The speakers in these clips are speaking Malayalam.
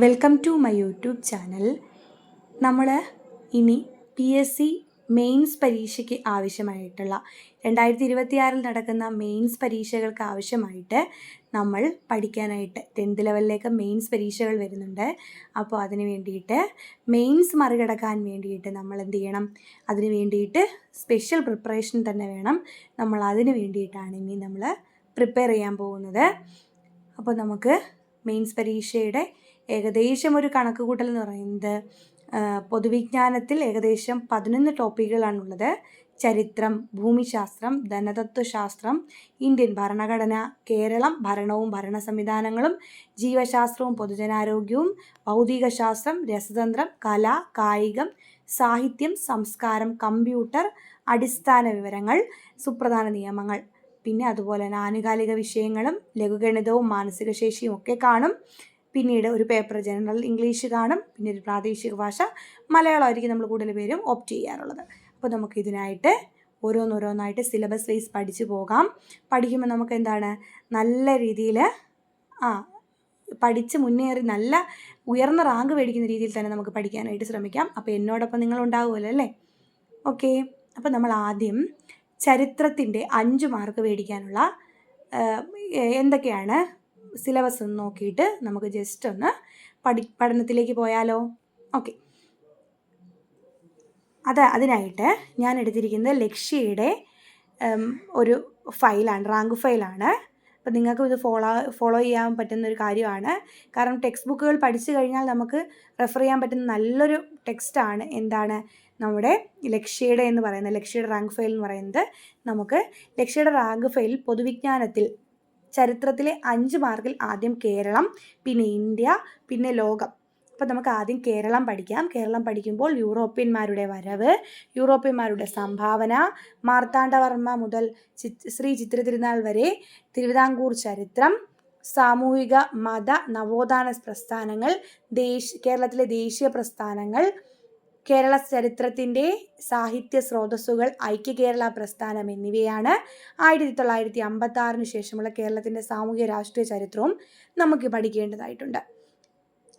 Welcome to my YouTube channel. നമ്മൾ ഇനി PSC മെയിൻസ് പരീക്ഷയ്ക്ക് ആവശ്യമായിട്ടുള്ള 2026 നടക്കുന്ന മെയിൻസ് പരീക്ഷകൾക്ക് ആവശ്യമായിട്ട് നമ്മൾ പഠിക്കാനായിട്ട് 10th ലെവലിലേക്ക് മെയിൻസ് പരീക്ഷകൾ വരുന്നുണ്ട്. അപ്പോൾ അതിന് വേണ്ടിയിട്ട് മെയിൻസ് മറികടക്കാൻ വേണ്ടിയിട്ട് നമ്മൾ എന്ത് ചെയ്യണം? അതിന് വേണ്ടിയിട്ട് സ്പെഷ്യൽ പ്രിപ്പറേഷൻ തന്നെ വേണം. നമ്മൾ അതിന് വേണ്ടിയിട്ടാണ് ഇനി നമ്മൾ പ്രിപ്പയർ ചെയ്യാൻ പോകുന്നത്. അപ്പോൾ നമുക്ക് മെയിൻസ് പരീക്ഷയുടെ ഏകദേശം ഒരു കണക്ക് കൂട്ടൽ എന്ന് പറയുന്നത് പൊതുവിജ്ഞാനത്തിൽ ഏകദേശം 11 ടോപ്പിക്കുകളാണുള്ളത്. ചരിത്രം, ഭൂമിശാസ്ത്രം, ധനതത്വശാസ്ത്രം, ഇന്ത്യൻ ഭരണഘടന, കേരളം, ഭരണവും ഭരണ സംവിധാനങ്ങളും, ജീവശാസ്ത്രവും പൊതുജനാരോഗ്യവും, ഭൗതികശാസ്ത്രം, രസതന്ത്രം, കല, കായികം, സാഹിത്യം, സംസ്കാരം, കമ്പ്യൂട്ടർ, അടിസ്ഥാന വിവരങ്ങൾ, സുപ്രധാന നിയമങ്ങൾ, പിന്നെ അതുപോലെ തന്നെ ആനുകാലിക വിഷയങ്ങളും ലഘുഗണിതവും മാനസിക ശേഷിയും ഒക്കെ കാണും. പിന്നീട് ഒരു പേപ്പർ ജനറൽ ഇംഗ്ലീഷ് കാണും. പിന്നെ ഒരു പ്രാദേശിക ഭാഷ മലയാളമായിരിക്കും നമ്മൾ കൂടുതൽ പേരും ഓപ്റ്റ് ചെയ്യാറുള്ളത്. അപ്പോൾ നമുക്ക് ഇതിനായിട്ട് ഓരോന്നോരോന്നായിട്ട് സിലബസ് വൈസ് പഠിച്ചു പോകാം. പഠിക്കുമ്പോൾ നമുക്ക് എന്താണ് നല്ല രീതിയിൽ പഠിച്ച് മുന്നേറി നല്ല ഉയർന്ന റാങ്ക് മേടിക്കുന്ന രീതിയിൽ തന്നെ നമുക്ക് പഠിക്കാനായിട്ട് ശ്രമിക്കാം. അപ്പോൾ എന്നോടൊപ്പം നിങ്ങളുണ്ടാവുമല്ലോ അല്ലേ? ഓക്കെ. അപ്പോൾ നമ്മൾ ആദ്യം ചരിത്രത്തിൻ്റെ 5 മാർക്ക് മേടിക്കാനുള്ള എന്തൊക്കെയാണ് സിലബസ് ഒന്ന് നോക്കിയിട്ട് നമുക്ക് ജസ്റ്റ് ഒന്ന് പഠനത്തിലേക്ക് പോയാലോ? ഓക്കെ. അതിനായിട്ട് ഞാൻ എടുത്തിരിക്കുന്നത് ലക്ഷ്യയുടെ ഒരു ഫയലാണ്, റാങ്ക് ഫയലാണ്. അപ്പോൾ നിങ്ങൾക്കും ഇത് ഫോളോ ചെയ്യാൻ പറ്റുന്ന ഒരു കാര്യമാണ്. കാരണം ടെക്സ്റ്റ് ബുക്കുകൾ പഠിച്ചു കഴിഞ്ഞാൽ നമുക്ക് റെഫർ ചെയ്യാൻ പറ്റുന്ന നല്ലൊരു ടെക്സ്റ്റാണ്. എന്താണ് നമ്മുടെ ലക്ഷ്യയുടെ എന്ന് പറയുന്നത്, ലക്ഷ്യയുടെ റാങ്ക് ഫയൽ എന്ന് പറയുന്നത്. നമുക്ക് ലക്ഷ്യയുടെ റാങ്ക് ഫയൽ പൊതുവിജ്ഞാനത്തിൽ ചരിത്രത്തിലെ 5 മാർക്കിൽ ആദ്യം കേരളം, പിന്നെ ഇന്ത്യ, പിന്നെ ലോകം. അപ്പോൾ നമുക്ക് ആദ്യം കേരളം പഠിക്കാം. കേരളം പഠിക്കുമ്പോൾ യൂറോപ്യന്മാരുടെ വരവ്, യൂറോപ്യന്മാരുടെ സംഭാവന, മാർത്താണ്ഡവർമ്മ മുതൽ ശ്രീ ചിത്ര തിരുനാൾ വരെ തിരുവിതാംകൂർ ചരിത്രം, സാമൂഹിക മത നവോത്ഥാന പ്രസ്ഥാനങ്ങൾ, കേരളത്തിലെ ദേശീയ പ്രസ്ഥാനങ്ങൾ, കേരള ചരിത്രത്തിൻ്റെ സാഹിത്യ സ്രോതസ്സുകൾ, ഐക്യ കേരള പ്രസ്ഥാനം എന്നിവയാണ്. 1956 ശേഷമുള്ള കേരളത്തിൻ്റെ സാമൂഹിക രാഷ്ട്രീയ ചരിത്രവും നമുക്ക് പഠിക്കേണ്ടതായിട്ടുണ്ട്.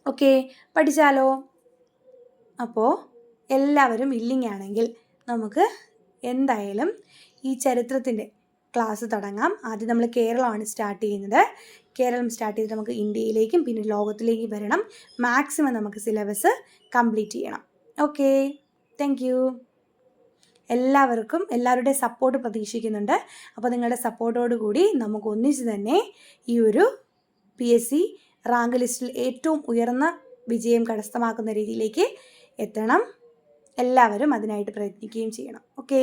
ഓക്കെ, പഠിച്ചാലോ? അപ്പോൾ എല്ലാവരും വില്ലിങ് ആണെങ്കിൽ നമുക്ക് എന്തായാലും ഈ ചരിത്രത്തിൻ്റെ ക്ലാസ് തുടങ്ങാം. ആദ്യം നമ്മൾ കേരളമാണ് സ്റ്റാർട്ട് ചെയ്യുന്നത്. കേരളം സ്റ്റാർട്ട് ചെയ്തിട്ട് നമുക്ക് ഇന്ത്യയിലേക്കും പിന്നെ ലോകത്തിലേക്കും വരണം. മാക്സിമം നമുക്ക് സിലബസ് കംപ്ലീറ്റ് ചെയ്യണം. Okay, thank you. എല്ലാവരുടെ സപ്പോർട്ട് പ്രതീക്ഷിക്കുന്നുണ്ട്. അപ്പോൾ നിങ്ങളുടെ സപ്പോർട്ടോടുകൂടി നമുക്ക് ഒന്നിച്ച് തന്നെ ഈ ഒരു PSC റാങ്ക് ലിസ്റ്റിൽ ഏറ്റവും ഉയർന്ന വിജയം കരസ്ഥമാക്കുന്ന രീതിയിലേക്ക് എത്തണം. എല്ലാവരും അതിനായിട്ട് പ്രയത്നിക്കുകയും ചെയ്യണം. ഓക്കെ.